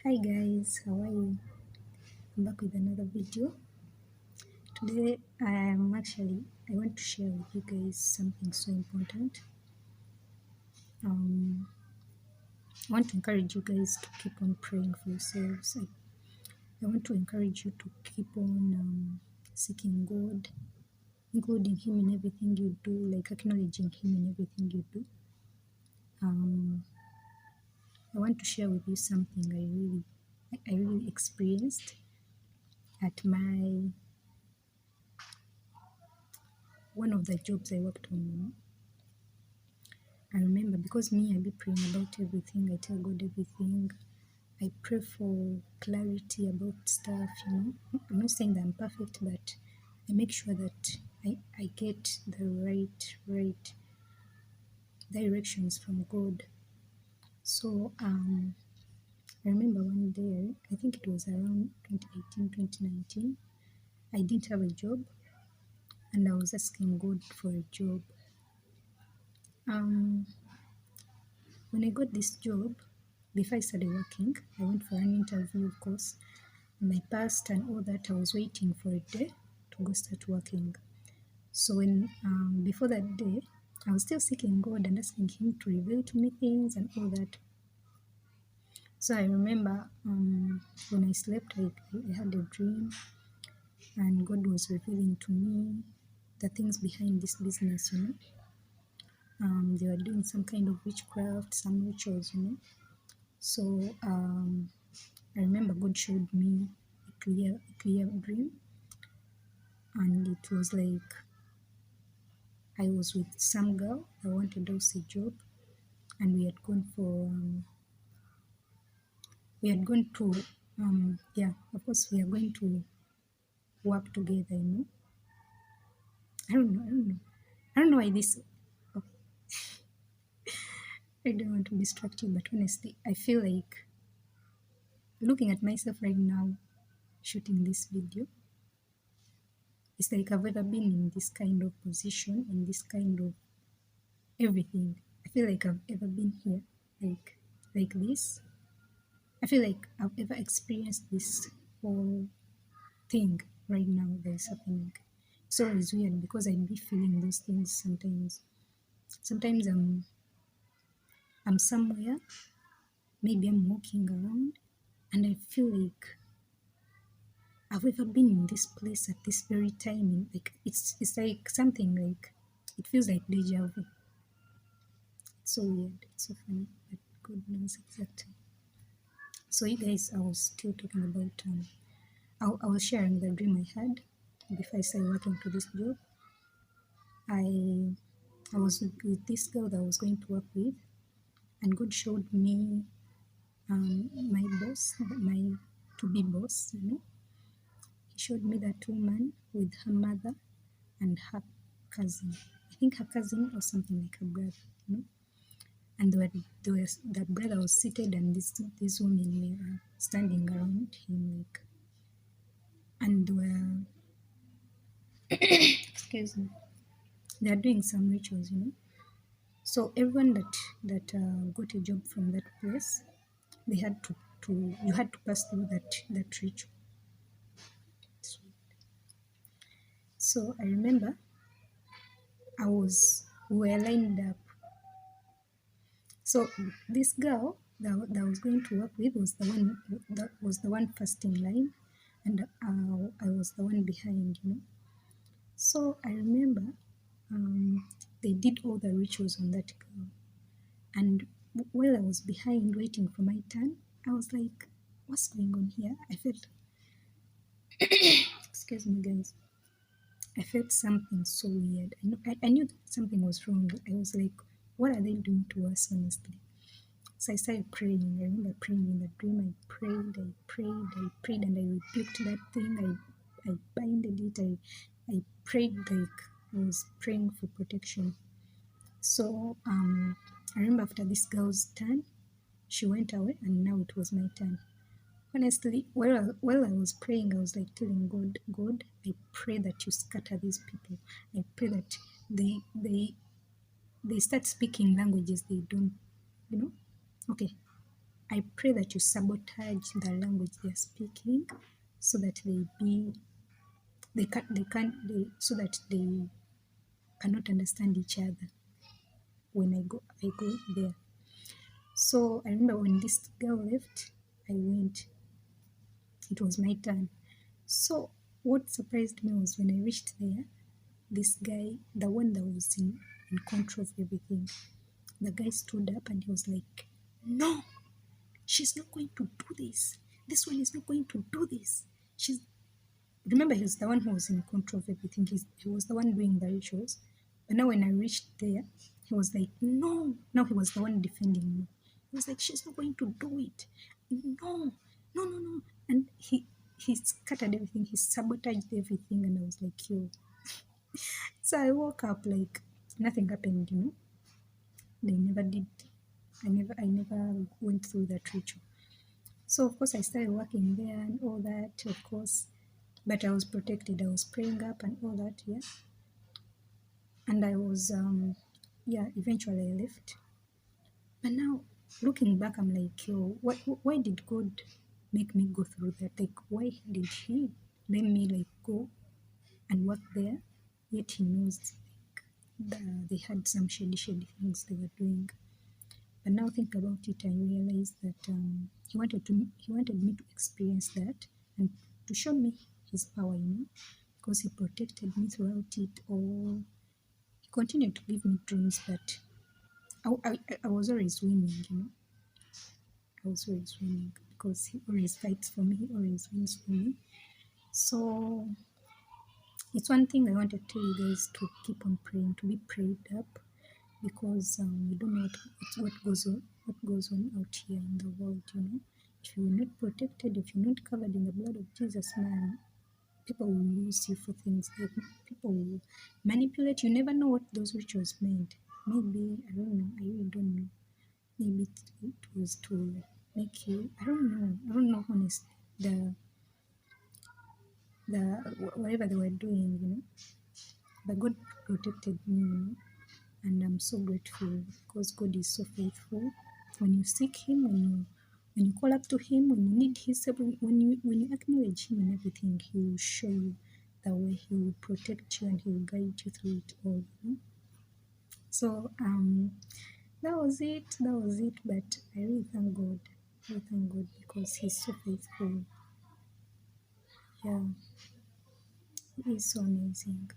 Hi guys, how are you? I'm back with another video. Today I want to share with you guys something so important. Um, I want to encourage you guys to keep on praying for yourselves. I want to encourage you to keep on seeking God, including Him in everything you do, like acknowledging Him in everything you do. I want to share with you something I really experienced at my one of the jobs I worked on. I remember because I be praying about everything. I tell God everything. I pray for clarity about stuff. I'm not saying that I'm perfect, but I make sure that I get the right directions from God. So I remember one day, I think it was around 2018, 2019, I didn't have a job and I was asking God for a job. Um, when I got this job, before I started working, I went for an interview, of course, and I passed and all that. I was waiting for a day to go start working. So when before that day, I was still seeking God and asking Him to reveal to me things and all that. So I remember when I slept, I had a dream, and God was revealing to me the things behind this business. They were doing some kind of witchcraft, some rituals. So I remember God showed me a clear dream, and it was like I was with some girl. I wanted also a job, and we had gone to yeah, of course we are going to work together. I don't know why this. Okay, I don't want to distract you, but honestly, I feel like looking at myself right now, shooting this video. It's like I've ever been in this kind of position, in this kind of everything. I feel like I've ever been here, like this. I feel like I've ever experienced this whole thing right now that is happening. It's always weird because I'd be feeling those things sometimes. Sometimes I'm somewhere, maybe I'm walking around, and I feel like I've ever been in this place at this very time. Like it's like something like it feels like deja vu. It's so weird. It's so funny, but God knows exactly. So you guys, I was still talking about I was sharing the dream I had before I started working to this job. I I was with this girl that I was going to work with, and God showed me my boss, my to-be boss. He showed me that woman with her mother and her cousin. I think her cousin or something like her brother. And that brother was seated, and these women were standing around him, like, and were excuse me, they are doing some rituals. So everyone that got a job from that place, they had to you had to pass through that ritual. So I remember we were lined up. So this girl that I was going to work with was the one first in line, and I was the one behind. So I remember they did all the rituals on that girl, and while I was behind waiting for my turn, I was like, "What's going on here?" I felt, excuse me, guys. I felt something so weird. I knew that something was wrong. I was like, "What are they doing to us?" Honestly. So I started praying. I remember praying in the dream. I prayed, and I rebuked that thing. I binded it. I prayed like I was praying for protection. So I remember after this girl's turn, she went away, and now it was my turn. Honestly, while I was praying, I was like telling God, God, I pray that you scatter these people. I pray that they start speaking languages they don't. Okay, I pray that you sabotage the language they are speaking, so that so that they cannot understand each other when I go there. So I remember when this girl left, I went. It was my turn. So what surprised me was when I reached there, this guy, the one that was in control of everything, the guy stood up and he was like, "No, she's not going to do this. This one is not going to do this. She's Remember, he was the one who was in control of everything. He was the one doing the rituals. But now when I reached there, he was like, "No." Now he was the one defending me. He was like, "She's not going to do it. No, no, no, no." And he scattered everything. He sabotaged everything. And I was like, "Yo." So I woke up like nothing happened. They never did. I never went through that ritual. So of course I started working there and all that, of course. But I was protected. I was praying up and all that, yeah. And I was, eventually I left. But now, looking back, I'm like, yo, why did God make me go through that? Like, why did He let me like go and work there? Yet He knows they had some shady things they were doing. But now think about it, I realized that He wanted me to experience that and to show me His power, because He protected me throughout it all. He continued to give me dreams, but I was always winning. I was always winning because He always fights for me, He always wins for me. So it's one thing I want to tell you guys, to keep on praying, to be prayed up, because you don't know what goes on out here in the world. If you're not protected, if you're not covered in the blood of Jesus, man, people will use you for things. Like, people will manipulate. You never know what those rituals meant. Maybe, I don't know, I really don't know. Maybe it was to make you, I don't know honestly, the whatever they were doing. But God protected me, and I'm so grateful, because God is so faithful. When you seek Him, when you call up to Him, when you need His help, when you acknowledge Him in everything, He will show you the way. He will protect you and He will guide you through it all. So that was it. But I really thank God. Because He's so faithful. Yeah, He is so amazing.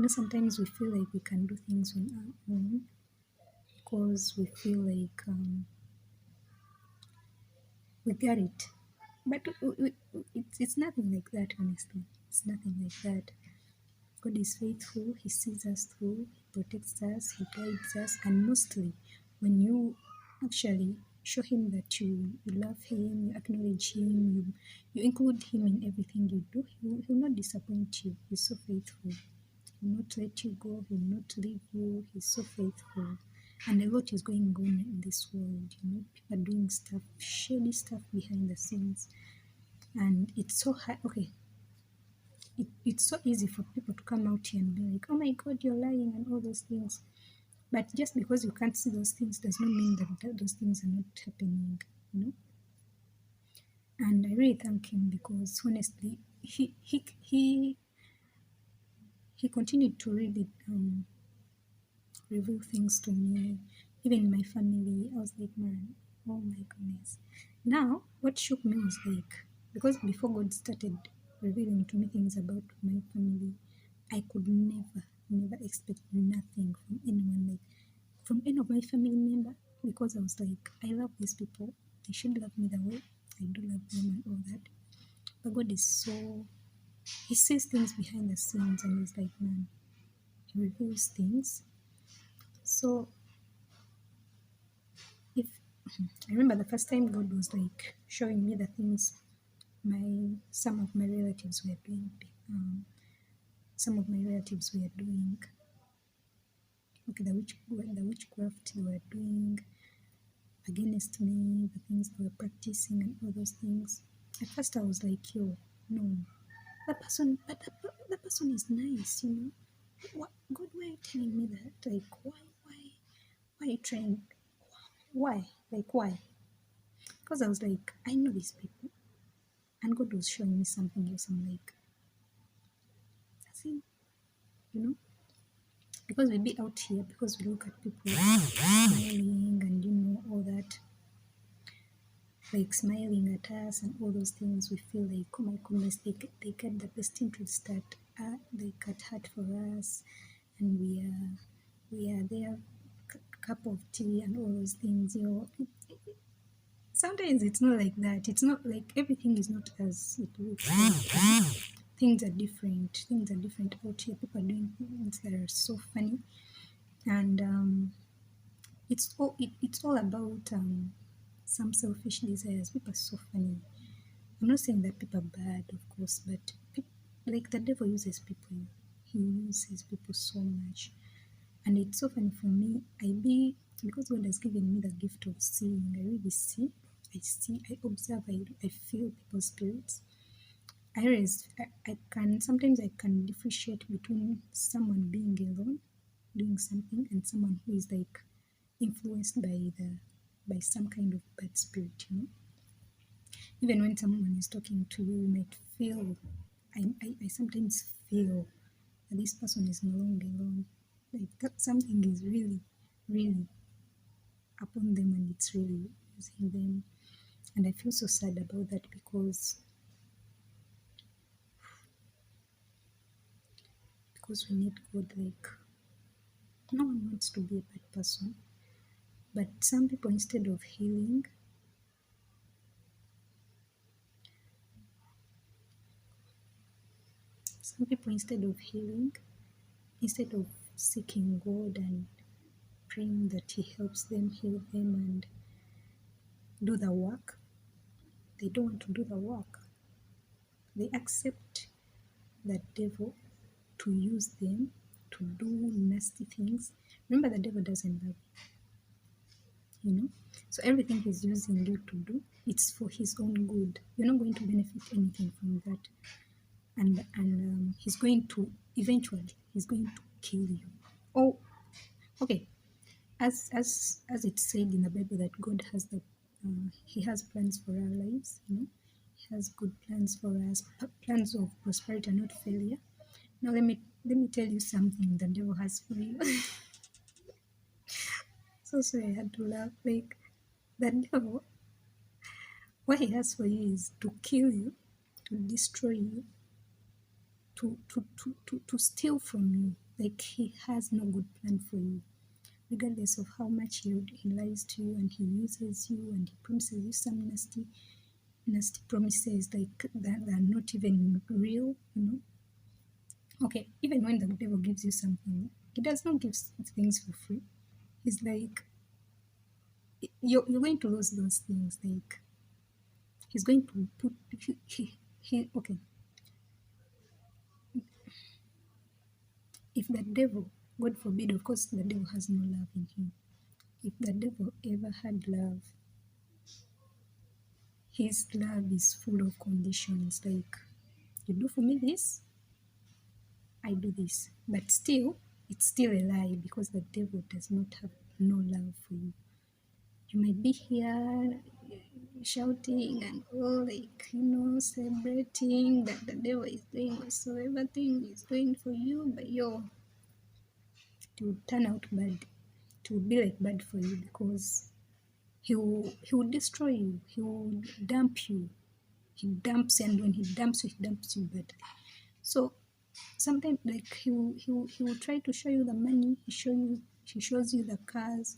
Sometimes we feel like we can do things on our own, because we feel like we got it. But it's nothing like that, honestly. It's nothing like that. God is faithful. He sees us through. He protects us. He guides us. And mostly, when you actually show Him that you love Him, you acknowledge Him, you include Him in everything you do, He will not disappoint you. He's so faithful. He will not let you go. He will not leave you. He's so faithful. And a lot is going on in this world. People are doing stuff, shady stuff behind the scenes. And it's so hard. Okay, it's so easy for people to come out here and be like, "Oh my God, you're lying," and all those things. But just because you can't see those things does not mean that those things are not happening. And I really thank Him, because honestly, he continued to really reveal things to me. Even my family, I was like, man, oh my goodness. Now, what shook me was like, because before God started revealing to me things about my family, I could never expect nothing from anyone, like from any of my family member, because I was like, I love these people. They should love me the way I do love them and all that. But God is so, He sees things behind the scenes, and He's like, man, He reveals things. So if I remember the first time God was like showing me the things some of my relatives were doing. Some of my relatives were doing, okay, the witchcraft they were doing against me, the things they were practicing and all those things. At first I was like, yo, no, that person is nice. What, God, why are you telling me that? Like, why are you trying? Why? Like, why? Because I was like, I know these people. And God was showing me something else. I'm like, see, you know, because we be out here, because we look at people smiling and, all that, like smiling at us and all those things, we feel like, oh my goodness, they get the best interest that they cut heart for us, and we are their cup of tea and all those things. Sometimes it's not like that. It's not like everything is not as it looks like. Things are different. Things are different out here. People are doing things that are so funny, and it's all about some selfish desires. People are so funny. I'm not saying that people are bad, of course, but like the devil uses people. He uses people so much, and it's so funny for me. Because God has given me the gift of seeing. I really see. I see. I observe. I feel people's spirits. I can sometimes I can differentiate between someone being alone, doing something, and someone who is like influenced by some kind of bad spirit. Even when someone is talking to you, you might feel. I sometimes feel that this person is no longer alone. Like that something is really, really upon them, and it's really using them. And I feel so sad about that because we need God. Like no one wants to be a bad person, but some people instead of healing, instead of seeking God and praying that He helps them, heal them, and do the work, they don't want to do the work. They accept the devil to use them to do nasty things. Remember, the devil doesn't love you. So everything he's using you to do, it's for his own good. You're not going to benefit anything from that, and he's going to eventually he's going to kill you. Oh, okay. As it's said in the Bible that God has He has plans for our lives. He has good plans for us, plans of prosperity and not failure. Now let me tell you something the devil has for you. So sorry, I had to laugh. Like the devil, what he has for you is to kill you, to destroy you, to steal from you. Like he has no good plan for you, regardless of how much he lies to you and he uses you and he promises you some nasty promises like that are not even real. Okay, even when the devil gives you something, he does not give things for free. He's like, you're going to lose those things. Like, he's going to put, okay, if the devil, God forbid, of course, the devil has no love in him. If the devil ever had love, his love is full of conditions. Like, you do for me this, I do this. But still, it's still a lie because the devil does not have no love for you. You might be here shouting and all celebrating that the devil is doing whatsoever thing is doing for you, but it will turn out bad. It will be like bad for you because he will destroy you. He will dump you. He dumps, and when he dumps you badly. So sometimes like he will try to show you the money. He shows you the cars.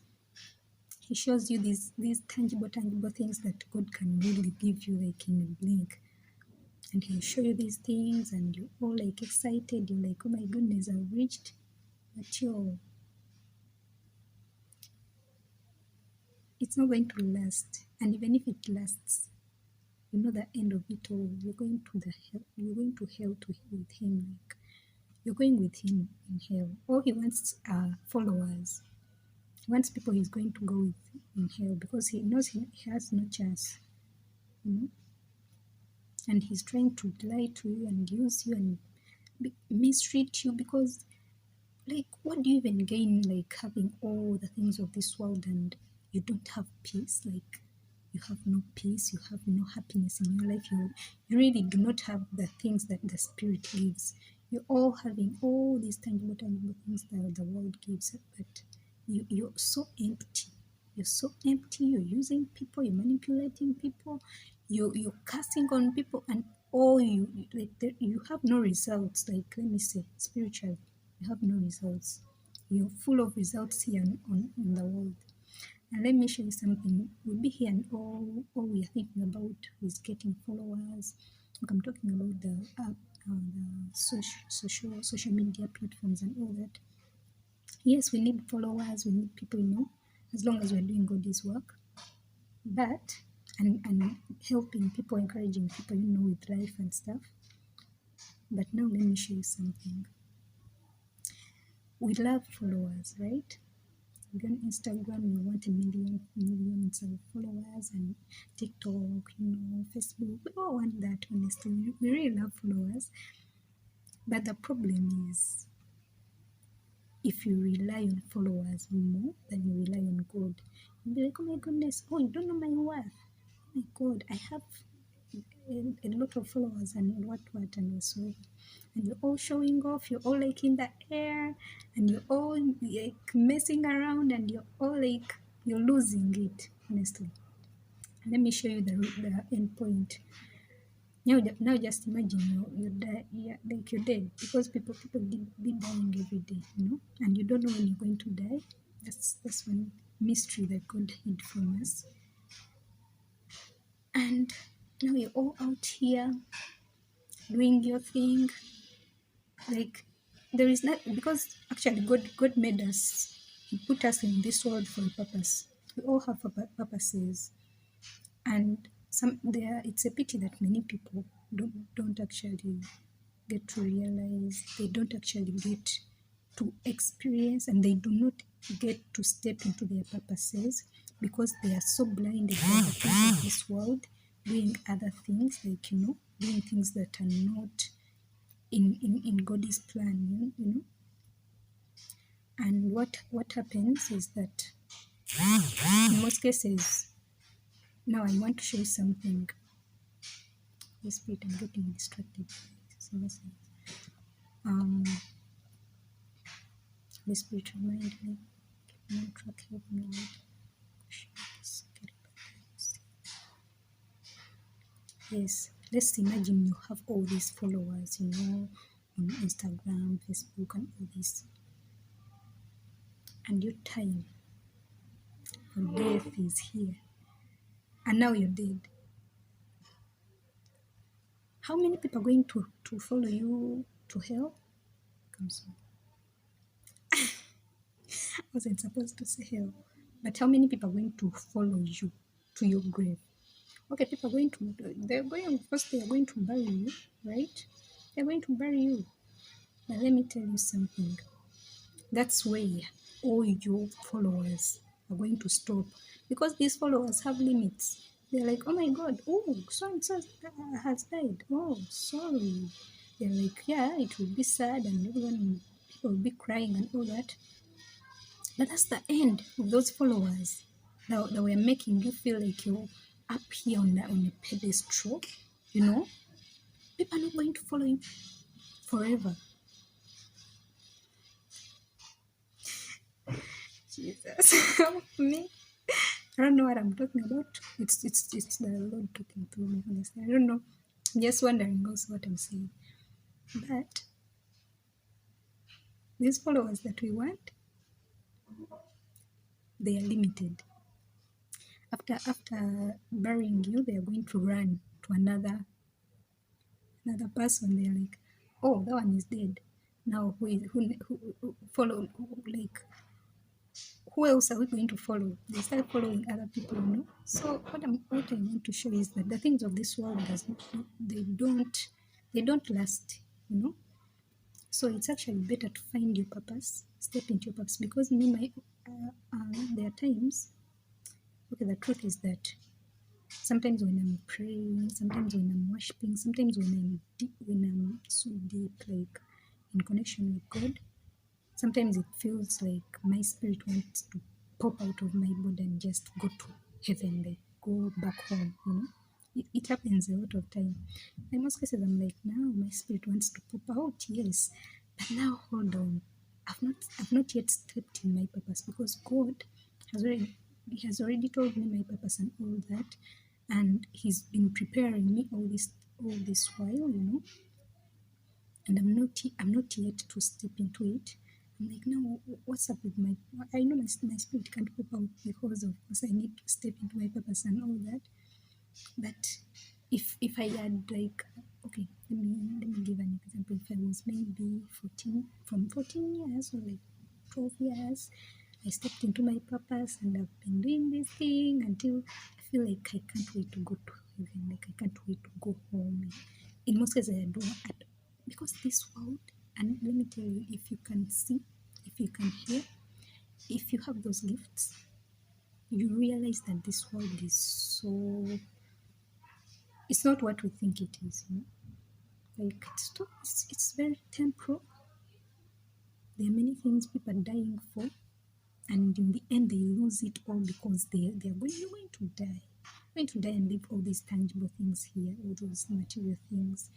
He shows you these tangible things that God can really give you like in a blink. And he'll show you these things and you're all like excited. You're like, oh my goodness, I've reached. But it's not going to last. And even if it lasts, the end of it all. You're going to hell with him. Like you're going with him in hell. All he wants are followers. He wants people he's going to go with in hell because he knows he has no chance. And he's trying to lie to you and use you and mistreat you because like what do you even gain like having all the things of this world and you don't have peace, like you have no peace, you have no happiness in your life, you really do not have the things that the spirit gives. You're all having all these tangible things that the world gives, but you're so empty. You're so empty. You're using people, you're manipulating people, you're cussing on people, and all you have no results. Like, let me say, spiritually, you have no results. You're full of results here on the world. And let me show you something. We'll be here and all we are thinking about is getting followers. Like, I'm talking about the app, the social media platforms and all that. Yes, we need followers, we need people, as long as we're doing God's work. But and helping people, encouraging people, with life and stuff. But now let me show you something. We love followers, right? We're on Instagram, we want millions of followers, and TikTok, Facebook. We all want that, honestly. We really love followers. But the problem is, if you rely on followers more than you rely on God, you'll be like, oh my goodness, oh, you don't know my worth. Oh my God, I have a lot of followers and what and so, and you're all showing off, you're all like in the air, and you're all like messing around, and you're all like, you're losing it, honestly. Let me show you the end point. Now just imagine you die, like you're dead, because people be dying every day, and you don't know when you're going to die. That's one mystery that God hid from us. And now you're all out here doing your thing. Like, there is not, because actually God made us. He put us in this world for a purpose. We all have purposes, and it's a pity that many people don't actually get to realize. They don't actually get to experience, and they do not get to step into their purposes, because they are so blinded by the things of this world, doing other things, like, doing things that are not in God's plan, And what happens is that in most cases, now I want to show you something. Holy Spirit, I'm getting distracted. Holy Spirit, remind me. Keep me on track, help me, Lord. Yes, let's imagine you have all these followers, on Instagram, Facebook, and all this, and your time for death is here, and now you're dead. How many people are going to follow you to hell? Come soon. I wasn't supposed to say hell, but how many people are going to follow you to your grave? Okay, people are going to, first they are going to bury you, right? They're going to bury you. But let me tell you something. That's where all your followers are going to stop, because these followers have limits. They're like, oh my God, oh, so and so has died. Oh, sorry. They're like, yeah, it will be sad, and everyone will be crying and all that. But that's the end of those followers that were making you feel like you're up here on a pedestal. People are not going to follow you forever. Jesus, help me. I don't know what I'm talking about. It's the Lord talking through me, honestly. I don't know. I'm just wondering also what I'm saying. But these followers that we want, they are limited. After burying you, they are going to run to another person. They're like, oh, that one is dead. Now who follow, like, who else are we going to follow? They start following other people. So what I want to show is that the things of this world they don't last. So it's actually better to find your purpose, step into your purpose. Because there are times. Okay, the truth is that sometimes when I'm praying, sometimes when I'm worshiping, sometimes when I'm so deep, like in connection with God, sometimes it feels like my spirit wants to pop out of my body and just go to heaven, like go back home, you know. It happens a lot of time. In most cases, I'm like, now my spirit wants to pop out, yes, but now hold on. I've not yet stepped in my purpose, because God He has already told me my purpose and all that, and He's been preparing me all this while, you know, and I'm not yet to step into it. I'm like, no, what's up with my? I know my spirit can't pop out because of course I need to step into my purpose and all that. But if I had like, okay, let me give an example. If I was maybe 14, from 14 years or like 12 years, I stepped into my purpose and I've been doing this thing until I feel like I can't wait to go to heaven, like I can't wait to go home. In most cases, I don't, because this world, and let me tell you, if you can see, if you can hear, if you have those gifts, you realize that this world is so, it's not what we think it is, you know. Like it's very temporal. There are many things people are dying for, and in the end they lose it all because you're going to die. You're going to die and leave all these tangible things here, all those material things.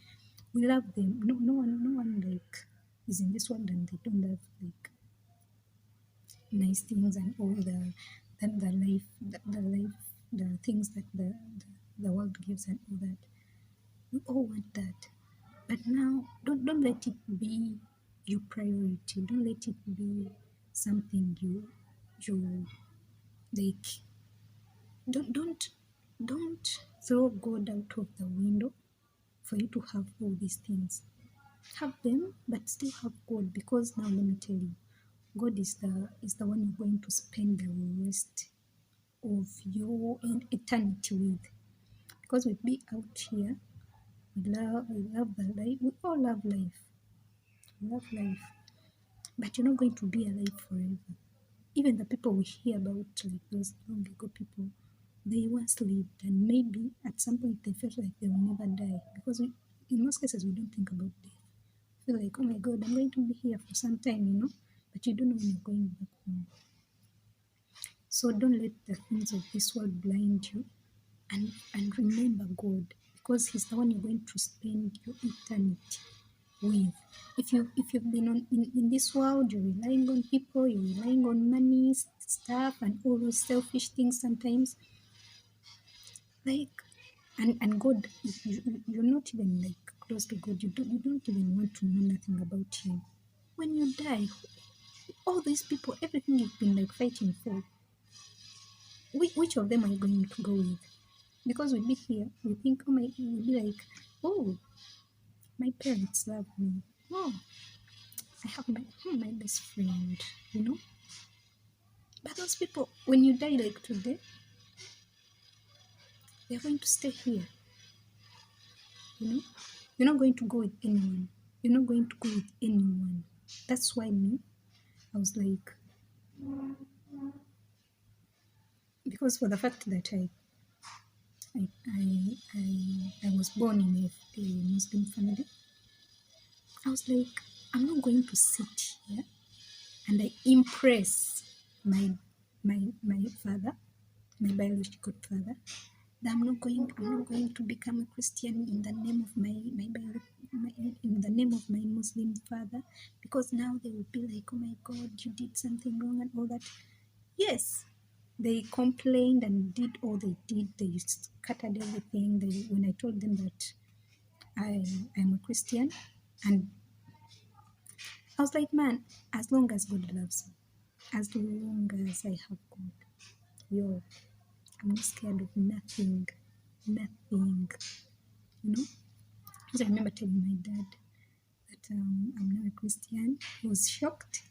We love them. No one like is in this world and they don't have like nice things and all the life, the things that the world gives and all that. We all want that. But now, don't let it be your priority. Don't let it be something you like. Don't throw God out of the window for you to have all these things. Have them, but still have God, because now let me tell you, God is the one you're going to spend the rest of your eternity with. Because we be out here, we love the life. We all love life. We love life. But you're not going to be alive forever. Even the people we hear about, like those long ago people, they once lived, and maybe at some point they felt like they will never die, because in most cases we don't think about death. We feel like, oh my God, I'm going to be here for some time, you know, but you don't know when you're going back home. So don't let the things of this world blind you, and remember God, because He's the one you're going to spend your eternity with. If you've been in this world, you're relying on people, you're relying on money, stuff, and all those selfish things sometimes. Like, and God, you're not even like close to God. You don't even want to know nothing about Him. When you die, all these people, everything you've been like fighting for, which of them are you going to go with? Because we'll be here, we think, we'll be like, oh, my parents love me. Oh, I have my best friend, you know. But those people, when you die like today, they're going to stay here, you know. You're not going to go with anyone. You're not going to go with anyone. That's why I was like, because for the fact that I was born in a Muslim family, I was like, I'm not going to sit here and I impress my father, my biological father, that I'm not going to become a Christian in the name of in the name of my Muslim father, because now they will be like, oh my God, you did something wrong and all that. Yes, they complained and did all they did. They scattered everything. When I told them that I'm a Christian, and I was like, man, as long as God loves me, as long as I have God, yo, I'm not scared of nothing, nothing, you know. Because I remember telling my dad that I'm now a Christian. He was shocked.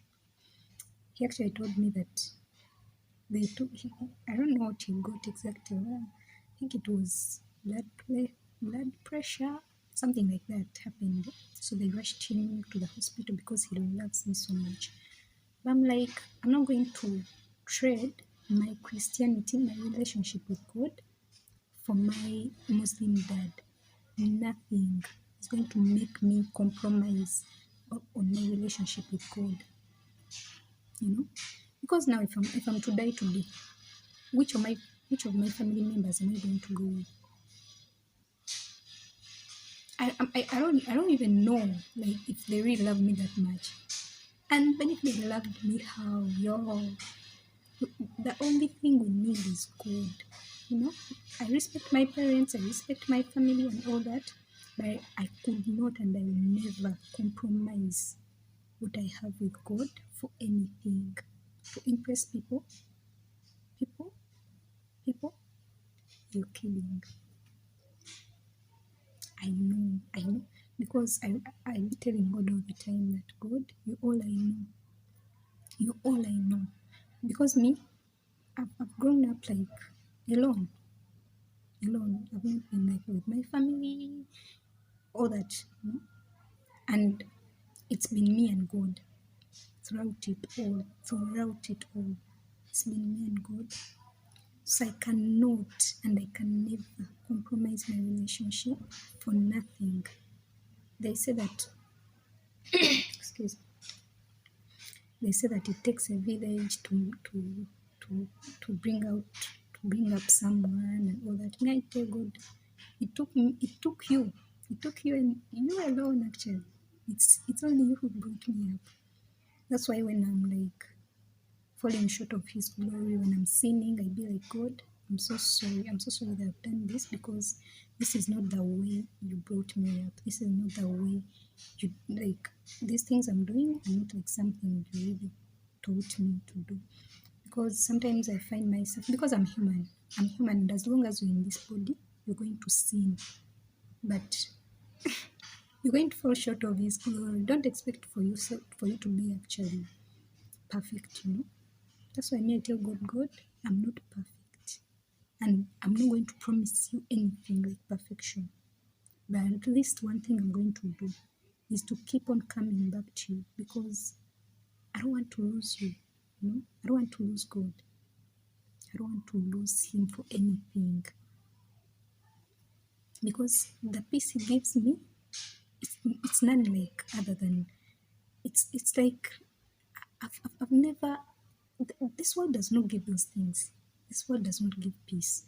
He actually told me that I don't know what he got exactly. I think it was blood pressure, something like that happened. So they rushed him to the hospital because he loves me so much. But I'm like, I'm not going to trade my Christianity, my relationship with God, for my Muslim dad. Nothing is going to make me compromise on my relationship with God. You know? Because now if I'm to die today, which of my which of my family members am I going to go with? I don't even know like if they really love me that much. And even if they loved me, how yo, the only thing we need is God. You know, I respect my parents, I respect my family and all that, but I could not and I will never compromise what I have with God for anything. To impress people, people, people, you're kidding. I know, because I be telling God all the time that God, you all I know, you all I know, because me, I've grown up like alone, alone. I've not been like with my family, all that, you know, and it's been me and God throughout it all, throughout it all. It's been me and God. So I cannot and I can never compromise my relationship for nothing. They say that, excuse me, they say that it takes a village to to bring out to bring up someone and all that. May I tell God, it took you and you alone actually. It's only you who brought me up. That's why when I'm like falling short of His glory, when I'm sinning, I be like, God, I'm so sorry. I'm so sorry that I've done this because this is not the way you brought me up. This is not the way you like these things I'm doing are not like something you really taught me to do. Because sometimes I find myself, because I'm human, and as long as you're in this body, you're going to sin. But you're going to fall short of His glory. Don't expect for you to be actually perfect, you know. That's why me I tell God, God, I'm not perfect. And I'm not going to promise you anything like perfection. But at least one thing I'm going to do is to keep on coming back to you, because I don't want to lose you. You know? I don't want to lose God. I don't want to lose Him for anything. Because the peace He gives me, it's none like other than it's like I've never this world does not give those things. This world does not give peace.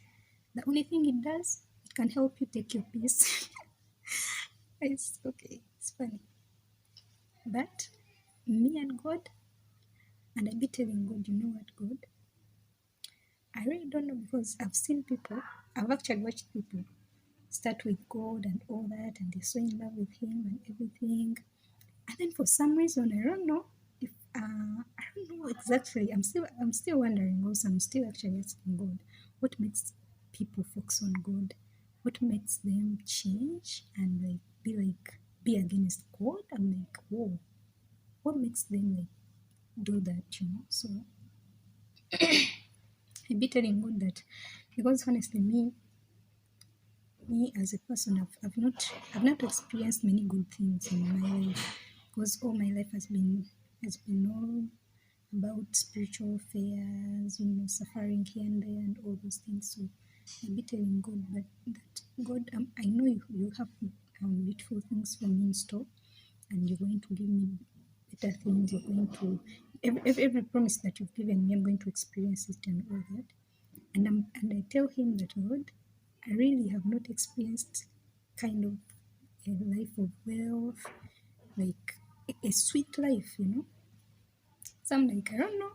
The only thing it does, it can help you take your peace. It's okay, it's funny. But me and God, and I be telling God, you know what, God? I really don't know, because I've seen people, I've actually watched people start with God and all that, and they're so in love with Him and everything. And then for some reason, I don't know if I don't know exactly. I'm still wondering. Also, I'm still actually asking God, what makes people focus on God? What makes them change and be against God? I'm like, whoa, what makes them like do that? You know. So I be telling God that, because honestly, me as a person, I've not experienced many good things in my life, because all my life has been all about spiritual affairs, you know, suffering here and there and all those things. So I be telling God, but that God, I know you have beautiful things for me in store, and you're going to give me better things. You're going to every promise that you've given me, I'm going to experience it and all that. And I tell Him that, Lord, I really have not experienced kind of a life of wealth, like a sweet life, you know. So I'm like, I don't know.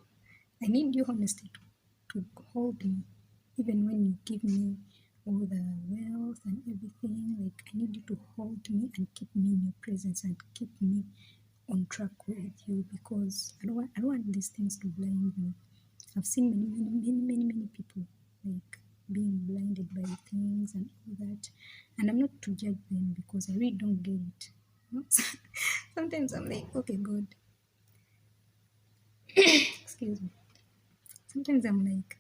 I need you, honestly, to hold me, even when you give me all the wealth and everything. Like, I need you to hold me and keep me in your presence and keep me on track with you, because I don't want these things to blind me. I've seen many people like being blinded by things and all that, and I'm not to judge them because I really don't get it. You know? Sometimes I'm like, okay, God, excuse me. Sometimes I'm like,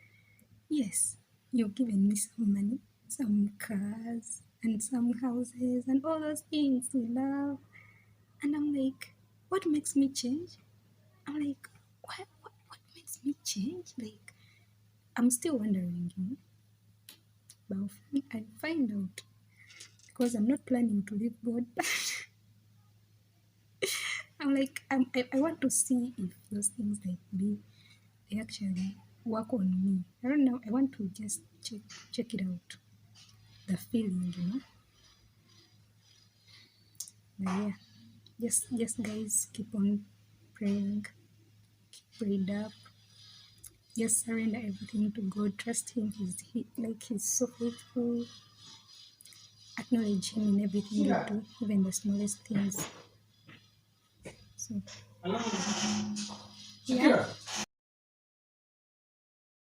yes, you've given me some money, some cars, and some houses, and all those things we love. And I'm like, what makes me change? I'm like, what makes me change? Like, I'm still wondering, you know. But I'll find out, because I'm not planning to leave God. I'm like, I want to see if those things like be they actually work on me. I don't know. I want to just check it out. The feeling, you know. But yeah, just guys, keep on praying, keep prayed up. Just surrender everything to God. Trust Him. He's so faithful. Acknowledge Him in everything you do, even the smallest things. So yeah.